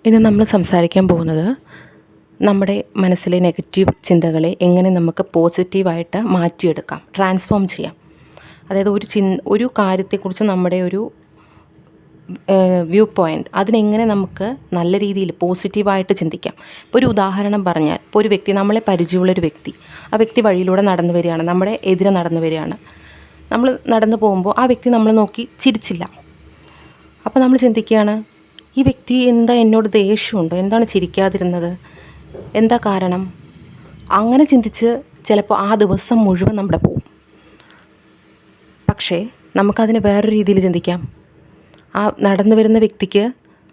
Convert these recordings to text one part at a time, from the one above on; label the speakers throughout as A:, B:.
A: ഇന്ന് നമ്മൾ സംസാരിക്കാൻ പോകുന്നത് നമ്മുടെ മനസ്സിലെ നെഗറ്റീവ് ചിന്തകളെ എങ്ങനെ നമുക്ക് പോസിറ്റീവായിട്ട് മാറ്റിയെടുക്കാം, ട്രാൻസ്ഫോം ചെയ്യാം. അതായത് ഒരു കാര്യത്തെക്കുറിച്ച് നമ്മുടെ ഒരു വ്യൂ പോയിൻ്റ് അതിനെങ്ങനെ നമുക്ക് നല്ല രീതിയിൽ പോസിറ്റീവായിട്ട് ചിന്തിക്കാം. ഇപ്പോൾ ഒരു ഉദാഹരണം പറഞ്ഞാൽ, ഇപ്പോൾ ഒരു വ്യക്തി, നമ്മളെ പരിചയമുള്ളൊരു വ്യക്തി, ആ വ്യക്തി വഴിയിലൂടെ നടന്നു വരികയാണ്, നമ്മുടെ എതിരെ നടന്നു വരികയാണ്. നമ്മൾ നടന്നു പോകുമ്പോൾ ആ വ്യക്തി നമ്മളെ നോക്കി ചിരിച്ചില്ല. അപ്പോൾ നമ്മൾ ചിന്തിക്കുകയാണ്, ഈ വ്യക്തി എന്താ എന്നോട് ദേഷ്യമുണ്ടോ, എന്താണ് ചിരിക്കാതിരുന്നത്, എന്താ കാരണം? അങ്ങനെ ചിന്തിച്ച് ചിലപ്പോൾ ആ ദിവസം മുഴുവൻ നമ്മുടെ പോവും. പക്ഷേ നമുക്കതിനെ വേറൊരു രീതിയിൽ ചിന്തിക്കാം. ആ നടന്നു വരുന്ന വ്യക്തിക്ക്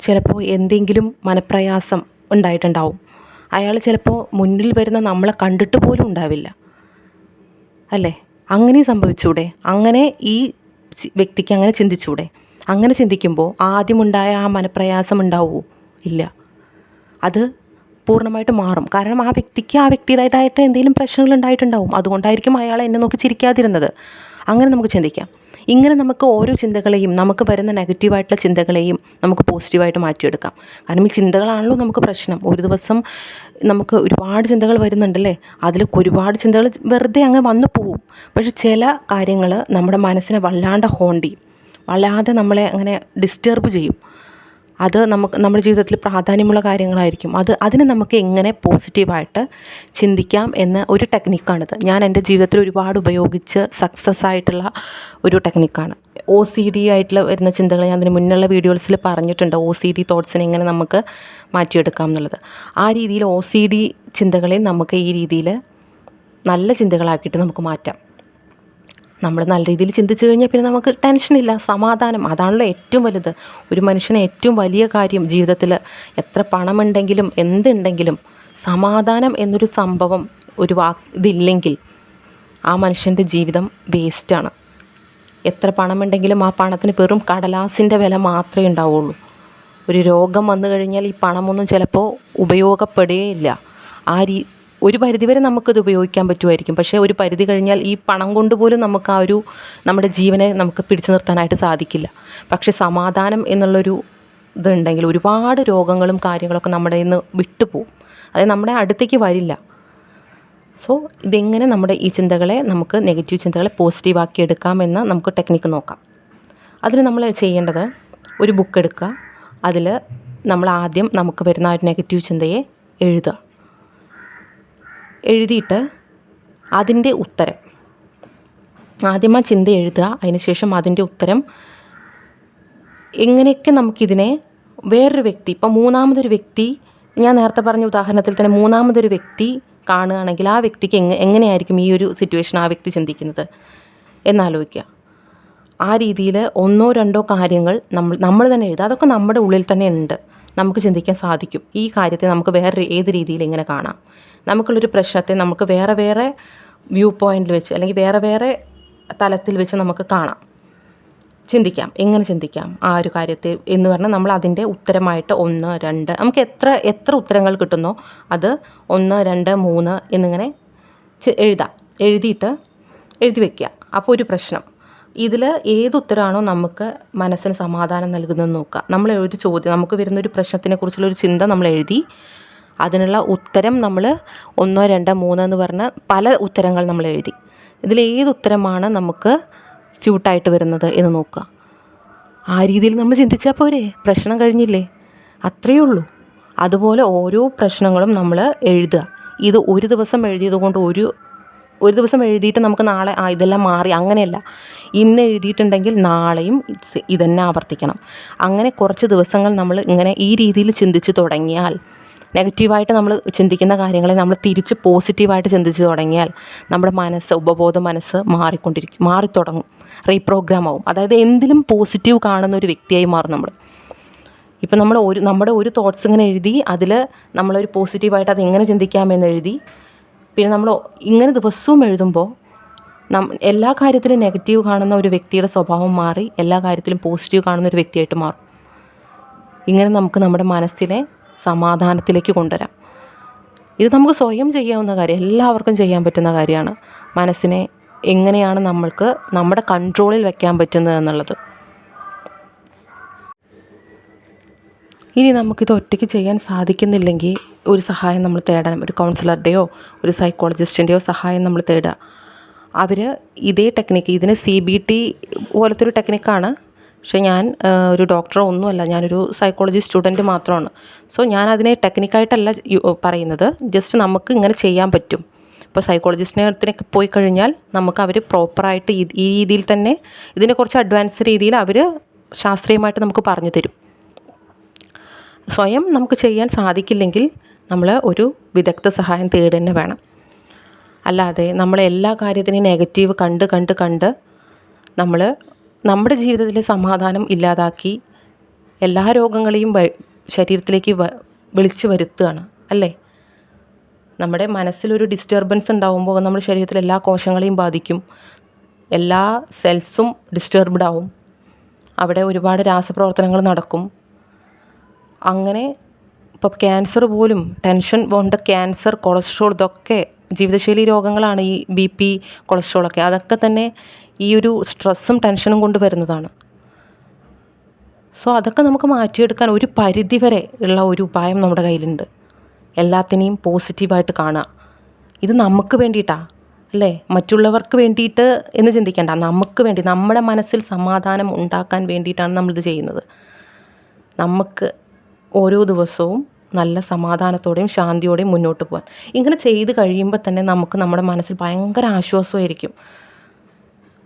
A: ചിലപ്പോൾ എന്തെങ്കിലും മനപ്രയാസം ഉണ്ടായിട്ടുണ്ടാവും. അയാൾ ചിലപ്പോൾ മുന്നിൽ വരുന്ന നമ്മളെ കണ്ടിട്ട് പോലും ഉണ്ടാവില്ല, അല്ലേ? അങ്ങനെ സംഭവിച്ചൂടെ? അങ്ങനെ ഈ വ്യക്തിക്ക് അങ്ങനെ ചിന്തിച്ചൂടെ? അങ്ങനെ ചിന്തിക്കുമ്പോൾ ആദ്യമുണ്ടായ ആ മനപ്രയാസം ഉണ്ടാവുമോ? ഇല്ല, അത് പൂർണ്ണമായിട്ട് മാറും. കാരണം ആ വ്യക്തിക്ക് ആ വ്യക്തിയുടേതായിട്ട് എന്തെങ്കിലും പ്രശ്നങ്ങൾ ഉണ്ടായിട്ടുണ്ടാവും. അതുകൊണ്ടായിരിക്കും അയാൾ എന്നെ നോക്കി ചിരിക്കാതിരുന്നത്. അങ്ങനെ നമുക്ക് ചിന്തിക്കാം. ഇങ്ങനെ നമുക്ക് ഓരോ ചിന്തകളെയും, നമുക്ക് വരുന്ന നെഗറ്റീവായിട്ടുള്ള ചിന്തകളെയും നമുക്ക് പോസിറ്റീവായിട്ട് മാറ്റിയെടുക്കാം. കാരണം ഈ ചിന്തകളാണല്ലോ നമുക്ക് പ്രശ്നം. ഒരു ദിവസം നമുക്ക് ഒരുപാട് ചിന്തകൾ വരുന്നുണ്ടല്ലേ, അതിൽ ഒരുപാട് ചിന്തകൾ വെറുതെ അങ്ങ് വന്നു പോവും. പക്ഷെ ചില കാര്യങ്ങൾ നമ്മുടെ മനസ്സിനെ വല്ലാണ്ട് ഹോണ്ട് ചെയ്യും, വല്ലാതെ നമ്മളെ അങ്ങനെ ഡിസ്റ്റർബ് ചെയ്യും. അത് നമ്മുടെ ജീവിതത്തിൽ പ്രാധാന്യമുള്ള കാര്യങ്ങളായിരിക്കും. അതിന് നമുക്ക് എങ്ങനെ പോസിറ്റീവായിട്ട് ചിന്തിക്കാം എന്ന ഒരു ടെക്നിക്കാണിത്. ഞാൻ എൻ്റെ ജീവിതത്തിൽ ഒരുപാട് ഉപയോഗിച്ച് സക്സസ് ആയിട്ടുള്ള ഒരു ടെക്നിക്കാണ്. OCD ആയിട്ടുള്ള വരുന്ന ചിന്തകൾ ഞാൻ അതിന് മുന്നുള്ള വീഡിയോസിൽ പറഞ്ഞിട്ടുണ്ട്. OCD തോട്ട്സിനെ എങ്ങനെ നമുക്ക് മാറ്റിയെടുക്കാം എന്നുള്ളത്. ആ രീതിയിൽ OCD ചിന്തകളെ നമുക്ക് ഈ രീതിയിൽ നല്ല ചിന്തകളാക്കിയിട്ട് നമുക്ക് മാറ്റാം. നമ്മൾ നല്ല രീതിയിൽ ചിന്തിച്ചു കഴിഞ്ഞാൽ പിന്നെ നമുക്ക് ടെൻഷനില്ല, സമാധാനം. അതാണല്ലോ ഏറ്റവും വലുത്. ഒരു മനുഷ്യന് ഏറ്റവും വലിയ കാര്യം ജീവിതത്തിൽ എത്ര പണമുണ്ടെങ്കിലും എന്തുണ്ടെങ്കിലും സമാധാനം എന്നൊരു സംഭവം, ഇതില്ലെങ്കിൽ ആ മനുഷ്യൻ്റെ ജീവിതം വേസ്റ്റാണ്. എത്ര പണമുണ്ടെങ്കിലും ആ പണത്തിന് വെറും കടലാസിൻ്റെ വില മാത്രമേ ഉണ്ടാവുള്ളൂ. ഒരു രോഗം വന്നു കഴിഞ്ഞാൽ ഈ പണമൊന്നും ചിലപ്പോൾ ഉപയോഗപ്പെടുകയില്ല. ഒരു പരിധിവരെ നമുക്കത് ഉപയോഗിക്കാൻ പറ്റുമായിരിക്കും. പക്ഷേ ഒരു പരിധി കഴിഞ്ഞാൽ ഈ പണം കൊണ്ടുപോലും നമുക്ക് നമ്മുടെ ജീവനെ നമുക്ക് പിടിച്ചു നിർത്താനായിട്ട് സാധിക്കില്ല. പക്ഷേ സമാധാനം എന്നുള്ളൊരു ഇതുണ്ടെങ്കിൽ ഒരുപാട് രോഗങ്ങളും കാര്യങ്ങളൊക്കെ നമ്മുടെ നിന്ന് വിട്ടുപോകും. അതായത് നമ്മുടെ അടുത്തേക്ക് വരില്ല. സോ ഇതെങ്ങനെ നമ്മുടെ ഈ ചിന്തകളെ, നമുക്ക് നെഗറ്റീവ് ചിന്തകളെ പോസിറ്റീവാക്കി എടുക്കാമെന്ന് നമുക്ക് ടെക്നിക്ക് നോക്കാം. അതിന് നമ്മൾ ചെയ്യേണ്ടത്, ഒരു ബുക്ക് എടുക്കുക. അതിൽ നമ്മൾ ആദ്യം നമുക്ക് വരുന്ന ഒരു നെഗറ്റീവ് ചിന്തയെ എഴുതിയിട്ട് അതിൻ്റെ ഉത്തരം, ആദ്യം ആ ചിന്ത എഴുതുക. അതിനുശേഷം അതിൻ്റെ ഉത്തരം എങ്ങനെയൊക്കെ നമുക്കിതിനെ വേറൊരു വ്യക്തി, ഇപ്പം മൂന്നാമതൊരു വ്യക്തി, ഞാൻ നേരത്തെ പറഞ്ഞ ഉദാഹരണത്തിൽ തന്നെ മൂന്നാമതൊരു വ്യക്തി കാണുകയാണെങ്കിൽ ആ വ്യക്തിക്ക് എങ്ങനെയായിരിക്കും ഈ ഒരു സിറ്റുവേഷൻ ആ വ്യക്തി ചിന്തിക്കുന്നത് എന്നാലോചിക്കുക. ആ രീതിയിൽ ഒന്നോ രണ്ടോ കാര്യങ്ങൾ നമ്മൾ തന്നെ എഴുതുക. അതൊക്കെ നമ്മുടെ ഉള്ളിൽ തന്നെ ഉണ്ട്, നമുക്ക് ചിന്തിക്കാൻ സാധിക്കും. ഈ കാര്യത്തെ നമുക്ക് വേറെ ഏത് രീതിയിൽ ഇങ്ങനെ കാണാം, നമുക്കുള്ളൊരു പ്രശ്നത്തെ നമുക്ക് വേറെ വേറെ വ്യൂ പോയിന്റിൽ വെച്ച്, അല്ലെങ്കിൽ വേറെ വേറെ തലത്തിൽ വെച്ച് നമുക്ക് കാണാം, ചിന്തിക്കാം. എങ്ങനെ ചിന്തിക്കാം ആ ഒരു കാര്യത്തെ എന്ന് പറഞ്ഞാൽ നമ്മൾ അതിൻ്റെ ഉത്തരമായിട്ട് 1, 2, നമുക്ക് എത്ര ഉത്തരങ്ങൾ കിട്ടുന്നോ അത് 1, 2, 3 എന്നിങ്ങനെ എഴുതി വയ്ക്കുക. അപ്പോൾ ഒരു പ്രശ്നം, ഇതിൽ ഏത് ഉത്തരമാണോ നമുക്ക് മനസ്സിന് സമാധാനം നൽകുന്നതെന്ന് നോക്കുക. നമ്മൾ ഒരു ചോദ്യം, നമുക്ക് വരുന്നൊരു പ്രശ്നത്തിനെക്കുറിച്ചുള്ളൊരു ചിന്ത നമ്മൾ എഴുതി, അതിനുള്ള ഉത്തരം നമ്മൾ 1, 2, 3 എന്ന് പറഞ്ഞ പല ഉത്തരങ്ങൾ നമ്മൾ എഴുതി. ഇതിലേത് ഉത്തരമാണ് നമുക്ക് സ്യൂട്ടായിട്ട് വരുന്നത് എന്ന് നോക്കുക. ആ രീതിയിൽ നമ്മൾ ചിന്തിച്ചാൽ പോരെ, പ്രശ്നം കഴിഞ്ഞില്ലേ? അത്രയേ ഉള്ളൂ. അതുപോലെ ഓരോ പ്രശ്നങ്ങളും നമ്മൾ എഴുതുക. ഇത് ഒരു ദിവസം എഴുതിയത് കൊണ്ട് ഒരു ദിവസം എഴുതിയിട്ട് നമുക്ക് നാളെ ഇതെല്ലാം മാറി, അങ്ങനെയല്ല. ഇന്ന് എഴുതിയിട്ടുണ്ടെങ്കിൽ നാളെയും ഇതന്നെ ആവർത്തിക്കണം. അങ്ങനെ കുറച്ച് ദിവസങ്ങൾ നമ്മൾ ഇങ്ങനെ ഈ രീതിയിൽ ചിന്തിച്ച് തുടങ്ങിയാൽ, നെഗറ്റീവായിട്ട് നമ്മൾ ചിന്തിക്കുന്ന കാര്യങ്ങളെ നമ്മൾ തിരിച്ച് പോസിറ്റീവായിട്ട് ചിന്തിച്ച് തുടങ്ങിയാൽ നമ്മുടെ ഉപബോധ മനസ്സ് മാറിത്തുടങ്ങും, റീപ്രോഗ്രാം ആവും. അതായത് എന്തിലും പോസിറ്റീവ് കാണുന്ന ഒരു വ്യക്തിയായി മാറും നമ്മൾ. ഇപ്പം നമ്മുടെ ഒരു തോട്ട്സ് ഇങ്ങനെ എഴുതി, അതിൽ നമ്മളൊരു പോസിറ്റീവായിട്ട് അത് എങ്ങനെ ചിന്തിക്കാമെന്ന് എഴുതി, പിന്നെ നമ്മൾ ഇങ്ങനെ ദിവസവും എഴുതുമ്പോൾ എല്ലാ കാര്യത്തിലും നെഗറ്റീവ് കാണുന്ന ഒരു വ്യക്തിയുടെ സ്വഭാവം മാറി എല്ലാ കാര്യത്തിലും പോസിറ്റീവ് കാണുന്ന ഒരു വ്യക്തിയായിട്ട് മാറും. ഇങ്ങനെ നമുക്ക് നമ്മുടെ മനസ്സിനെ സമാധാനത്തിലേക്ക് കൊണ്ടുവരാം. ഇത് നമുക്ക് സ്വയം ചെയ്യാവുന്ന കാര്യം, എല്ലാവർക്കും ചെയ്യാൻ പറ്റുന്ന കാര്യമാണ്. മനസ്സിനെ എങ്ങനെയാണ് നമ്മൾക്ക് നമ്മുടെ കൺട്രോളിൽ വയ്ക്കാൻ പറ്റുന്നത് എന്നുള്ളത്. ഇനി നമുക്കിത് ഒറ്റയ്ക്ക് ചെയ്യാൻ സാധിക്കുന്നില്ലെങ്കിൽ ഒരു സഹായം നമ്മൾ തേടണം. ഒരു കൗൺസിലറുടെയോ ഒരു സൈക്കോളജിസ്റ്റിൻ്റെയോ സഹായം നമ്മൾ തേടുക. അവർ ഇതേ ടെക്നിക്ക്, ഇതിന് CBT പോലത്തെ ഒരു ടെക്നിക്കാണ്. പക്ഷേ ഞാൻ ഒരു ഡോക്ടറോ ഒന്നുമല്ല, ഞാനൊരു സൈക്കോളജി സ്റ്റുഡൻറ്റ് മാത്രമാണ്. സോ ഞാനതിനെ ടെക്നിക്കായിട്ടല്ല പറയുന്നത്, ജസ്റ്റ് നമുക്ക് ഇങ്ങനെ ചെയ്യാൻ പറ്റും. ഇപ്പോൾ സൈക്കോളജിസ്റ്റിൻ്റെ അടുത്തേക്ക് പോയി കഴിഞ്ഞാൽ നമുക്ക് അവർ പ്രോപ്പറായിട്ട് ഈ രീതിയിൽ തന്നെ ഇതിനെ കുറച്ച് അഡ്വാൻസ് രീതിയിൽ അവർ ശാസ്ത്രീയമായിട്ട് നമുക്ക് പറഞ്ഞു തരും. സ്വയം നമുക്ക് ചെയ്യാൻ സാധിക്കില്ലെങ്കിൽ നമ്മൾ ഒരു വിദഗ്ധ സഹായം തേടുക തന്നെ വേണം. അല്ലാതെ നമ്മൾ എല്ലാ കാര്യത്തിനെയും നെഗറ്റീവ് കണ്ട് നമ്മൾ നമ്മുടെ ജീവിതത്തിലെ സമാധാനം ഇല്ലാതാക്കി എല്ലാ രോഗങ്ങളെയും ശരീരത്തിലേക്ക് വിളിച്ചു വരുത്തുകയാണ് അല്ലേ. നമ്മുടെ മനസ്സിലൊരു ഡിസ്റ്റർബൻസ് ഉണ്ടാകുമ്പോൾ നമ്മുടെ ശരീരത്തിലെ എല്ലാ കോശങ്ങളെയും ബാധിക്കും. എല്ലാ സെൽസും ഡിസ്റ്റർബ്ഡ് ആവും. അവിടെ ഒരുപാട് രാസപ്രവർത്തനങ്ങൾ നടക്കും. അങ്ങനെ ഇപ്പോൾ ക്യാൻസർ പോലും, ടെൻഷൻ കൊണ്ട് ക്യാൻസർ, കൊളസ്ട്രോൾ, ഇതൊക്കെ ജീവിതശൈലി രോഗങ്ങളാണ്. ഈ BP, കൊളസ്ട്രോളൊക്കെ അതൊക്കെ തന്നെ ഈ ഒരു സ്ട്രെസ്സും ടെൻഷനും കൊണ്ട് വരുന്നതാണ്. സോ അതൊക്കെ നമുക്ക് മാറ്റിയെടുക്കാൻ ഒരു പരിധി വരെ ഉള്ള ഒരു ഉപായം നമ്മുടെ കയ്യിലുണ്ട്. എല്ലാത്തിനെയും പോസിറ്റീവായിട്ട് കാണുക. ഇത് നമുക്ക് വേണ്ടിയിട്ടാണ് അല്ലേ, മറ്റുള്ളവർക്ക് വേണ്ടിയിട്ട് എന്ന് ചിന്തിക്കേണ്ട. നമുക്ക് വേണ്ടി, നമ്മുടെ മനസ്സിൽ സമാധാനം ഉണ്ടാക്കാൻ വേണ്ടിയിട്ടാണ് നമ്മളിത് ചെയ്യുന്നത്. നമുക്ക് ഓരോ ദിവസവും നല്ല സമാധാനത്തോടെയും ശാന്തിയോടെയും മുന്നോട്ട് പോകാൻ ഇങ്ങനെ ചെയ്ത് കഴിയുമ്പോൾ തന്നെ നമുക്ക് നമ്മുടെ മനസ്സിൽ ഭയങ്കര ആശ്വാസമായിരിക്കും.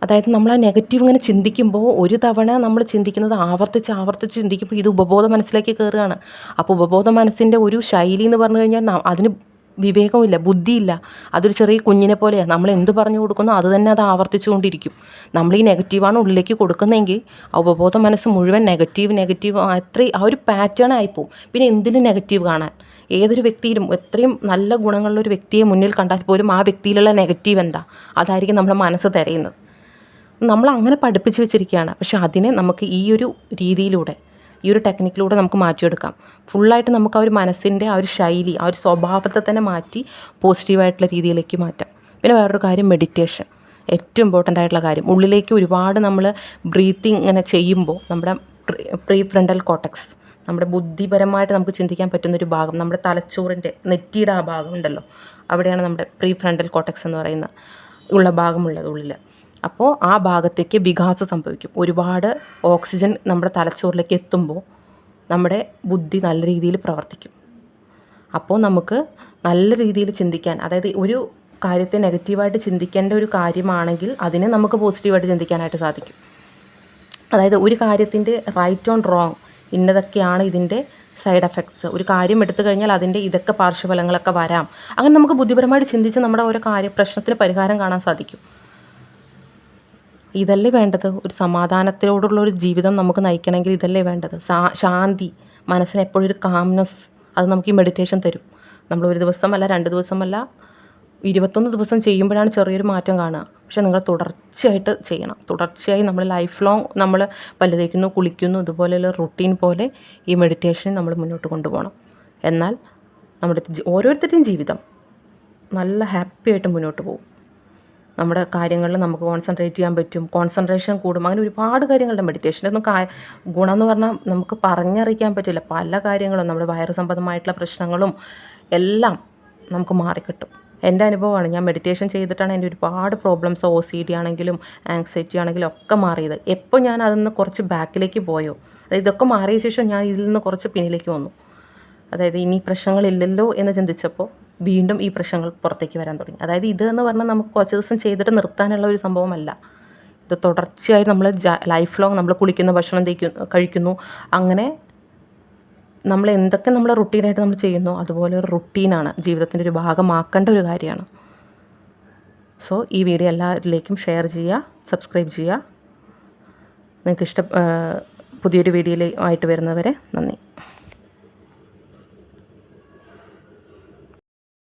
A: അതായത് നമ്മൾ ആ നെഗറ്റീവ് ഇങ്ങനെ ചിന്തിക്കുമ്പോൾ, ഒരു തവണ നമ്മൾ ചിന്തിക്കുന്നത് ആവർത്തിച്ച് ചിന്തിക്കുമ്പോൾ ഇത് ഉപബോധ മനസ്സിലേക്ക് കയറുകയാണ്. അപ്പോൾ ഉപബോധ മനസ്സിൻ്റെ ഒരു ശൈലി എന്ന് പറഞ്ഞു കഴിഞ്ഞാൽ അതിന് വിവേകമില്ല, ബുദ്ധിയില്ല. അതൊരു ചെറിയ കുഞ്ഞിനെ പോലെയാണ്. നമ്മൾ എന്ത് പറഞ്ഞു കൊടുക്കുന്നോ അത് തന്നെ അത് ആവർത്തിച്ചു കൊണ്ടിരിക്കും. നമ്മൾ ഈ നെഗറ്റീവാണ് ഉള്ളിലേക്ക് കൊടുക്കുന്നതെങ്കിൽ ആ ഉപബോധ മനസ്സ് മുഴുവൻ നെഗറ്റീവ് ആ ഒരു പാറ്റേൺ ആയിപ്പോവും. പിന്നെ എന്തിലും നെഗറ്റീവ് കാണാൻ. ഏതൊരു വ്യക്തിയിലും എത്രയും നല്ല ഗുണങ്ങളുള്ള ഒരു വ്യക്തിയെ മുന്നിൽ കണ്ടാൽ പോലും ആ വ്യക്തിയിലുള്ള നെഗറ്റീവ് എന്താ, അതായിരിക്കും നമ്മുടെ മനസ്സ് തിരയുന്നത്. നമ്മൾ അങ്ങനെ പഠിപ്പിച്ച് വെച്ചിരിക്കുകയാണ്. പക്ഷെ അതിനെ നമുക്ക് ഈ ഒരു രീതിയിലൂടെ, ഈ ഒരു ടെക്നിക്കിലൂടെ നമുക്ക് മാറ്റിയെടുക്കാം. ഫുള്ളായിട്ട് നമുക്ക് ആ ഒരു മനസ്സിൻ്റെ ആ ഒരു ശൈലി, ആ ഒരു സ്വഭാവത്തെ തന്നെ മാറ്റി പോസിറ്റീവായിട്ടുള്ള രീതിയിലേക്ക് മാറ്റാം. പിന്നെ വേറൊരു കാര്യം, മെഡിറ്റേഷൻ. ഏറ്റവും ഇമ്പോർട്ടൻ്റ് ആയിട്ടുള്ള കാര്യം. ഉള്ളിലേക്ക് ഒരുപാട് നമ്മൾ ബ്രീത്തിങ് ഇങ്ങനെ ചെയ്യുമ്പോൾ നമ്മുടെ പ്രീ ഫ്രണ്ടൽ കോർട്ടെക്സ്, നമ്മുടെ ബുദ്ധിപരമായിട്ട് നമുക്ക് ചിന്തിക്കാൻ പറ്റുന്നൊരു ഭാഗം, നമ്മുടെ തലച്ചോറിൻ്റെ നെറ്റിയുടെ ആ ഭാഗം ഉണ്ടല്ലോ, അവിടെയാണ് നമ്മുടെ പ്രീ ഫ്രണ്ടൽ കോർട്ടെക്സ് എന്ന് പറയുന്ന ഭാഗമുള്ളത് ഉള്ളിൽ. അപ്പോൾ ആ ഭാഗത്തേക്ക് വികാസം സംഭവിക്കും. ഒരുപാട് ഓക്സിജൻ നമ്മുടെ തലച്ചോറിലേക്ക് എത്തുമ്പോൾ നമ്മുടെ ബുദ്ധി നല്ല രീതിയിൽ പ്രവർത്തിക്കും. അപ്പോൾ നമുക്ക് നല്ല രീതിയിൽ ചിന്തിക്കാൻ, അതായത് ഒരു കാര്യത്തെ നെഗറ്റീവായിട്ട് ചിന്തിക്കേണ്ട ഒരു കാര്യമാണെങ്കിൽ അതിനെ നമുക്ക് പോസിറ്റീവായിട്ട് ചിന്തിക്കാനായിട്ട് സാധിക്കും. അതായത് ഒരു കാര്യത്തിൻ്റെ റൈറ്റ് ഓൺ റോങ്, ഇന്നതൊക്കെയാണ് ഇതിൻ്റെ സൈഡ് എഫക്ട്സ്. ഒരു കാര്യം എടുത്തു കഴിഞ്ഞാൽ അതിൻ്റെ ഇതൊക്കെ പാർശ്വഫലങ്ങളൊക്കെ വരാം. അങ്ങനെ നമുക്ക് ബുദ്ധിപരമായിട്ട് ചിന്തിച്ച് നമ്മുടെ ഓരോ പ്രശ്നത്തിന് പരിഹാരം കാണാൻ സാധിക്കും. ഇതല്ലേ വേണ്ടത്. ഒരു സമാധാനത്തോടുള്ള ഒരു ജീവിതം നമുക്ക് നയിക്കണമെങ്കിൽ ഇതല്ലേ വേണ്ടത്. ശാന്തി, മനസ്സിന് എപ്പോഴും ഒരു കാംനെസ്, അത് നമുക്ക് ഈ മെഡിറ്റേഷൻ തരും. നമ്മൾ ഒരു ദിവസമല്ല, 2 ദിവസമല്ല, 21 ദിവസം ചെയ്യുമ്പോഴാണ് ചെറിയൊരു മാറ്റം കാണുക. പക്ഷേ നിങ്ങൾ തുടർച്ചയായിട്ട് ചെയ്യണം. തുടർച്ചയായി നമ്മൾ ലൈഫ് ലോങ് നമ്മൾ പല്ല് തേക്കുന്നു, കുളിക്കുന്നു, ഇതുപോലെയുള്ള റുട്ടീൻ പോലെ ഈ മെഡിറ്റേഷൻ നമ്മൾ മുന്നോട്ട് കൊണ്ടുപോകണം. എന്നാൽ നമ്മുടെ ഓരോരുത്തരുടെയും ജീവിതം നല്ല ഹാപ്പി ആയിട്ട് മുന്നോട്ട് പോകും. നമ്മുടെ കാര്യങ്ങളിൽ നമുക്ക് കോൺസെൻട്രേറ്റ് ചെയ്യാൻ പറ്റും. കോൺസെൻട്രേഷൻ കൂടും. അങ്ങനെ ഒരുപാട് കാര്യങ്ങളുണ്ട്. മെഡിറ്റേഷൻ്റെ ഒന്നും ഗുണം എന്ന് പറഞ്ഞാൽ നമുക്ക് പറഞ്ഞറിയിക്കാൻ പറ്റില്ല. പല കാര്യങ്ങളും, നമ്മുടെ വയറ് സംബന്ധമായിട്ടുള്ള പ്രശ്നങ്ങളും എല്ലാം നമുക്ക് മാറിക്കിട്ടും. എൻ്റെ അനുഭവമാണ്. ഞാൻ മെഡിറ്റേഷൻ ചെയ്തിട്ടാണ് എൻ്റെ ഒരുപാട് പ്രോബ്ലംസ്, OCD ആണെങ്കിലും ആങ്സൈറ്റി ആണെങ്കിലും ഒക്കെ മാറിയത്. എപ്പോൾ ഞാൻ അതിൽ നിന്ന് കുറച്ച് ബാക്കിലേക്ക് പോയോ, അതായത് ഇതൊക്കെ മാറിയ ശേഷം ഞാൻ ഇതിൽ നിന്ന് കുറച്ച് പിന്നിലേക്ക് വന്നു. അതായത് ഇനി പ്രശ്നങ്ങളില്ലല്ലോ എന്ന് ചിന്തിച്ചപ്പോൾ വീണ്ടും ഈ പ്രശ്നങ്ങൾ പുറത്തേക്ക് വരാൻ തുടങ്ങി. അതായത് ഇത് എന്ന് പറഞ്ഞാൽ നമുക്ക് കുറച്ച് ദിവസം ചെയ്തിട്ട് നിർത്താനുള്ള ഒരു സംഭവമല്ല. ഇത് തുടർച്ചയായി നമ്മൾ ലൈഫ് ലോങ് നമ്മൾ കുളിക്കുന്നു, ഭക്ഷണം കഴിക്കുന്നു, അങ്ങനെ നമ്മൾ എന്തൊക്കെ നമ്മൾ റുട്ടീനായിട്ട് നമ്മൾ ചെയ്യുന്നു അതുപോലെ ഒരു റുട്ടീനാണ് ജീവിതത്തിൻ്റെ ഒരു ഭാഗമാക്കേണ്ട ഒരു കാര്യമാണ്. സോ ഈ വീഡിയോ എല്ലാവരിലേക്കും ഷെയർ ചെയ്യുക, സബ്സ്ക്രൈബ് ചെയ്യുക. നിങ്ങൾക്ക് പുതിയൊരു വീഡിയോയിലായിട്ട് വരുന്നവരെ നന്ദി.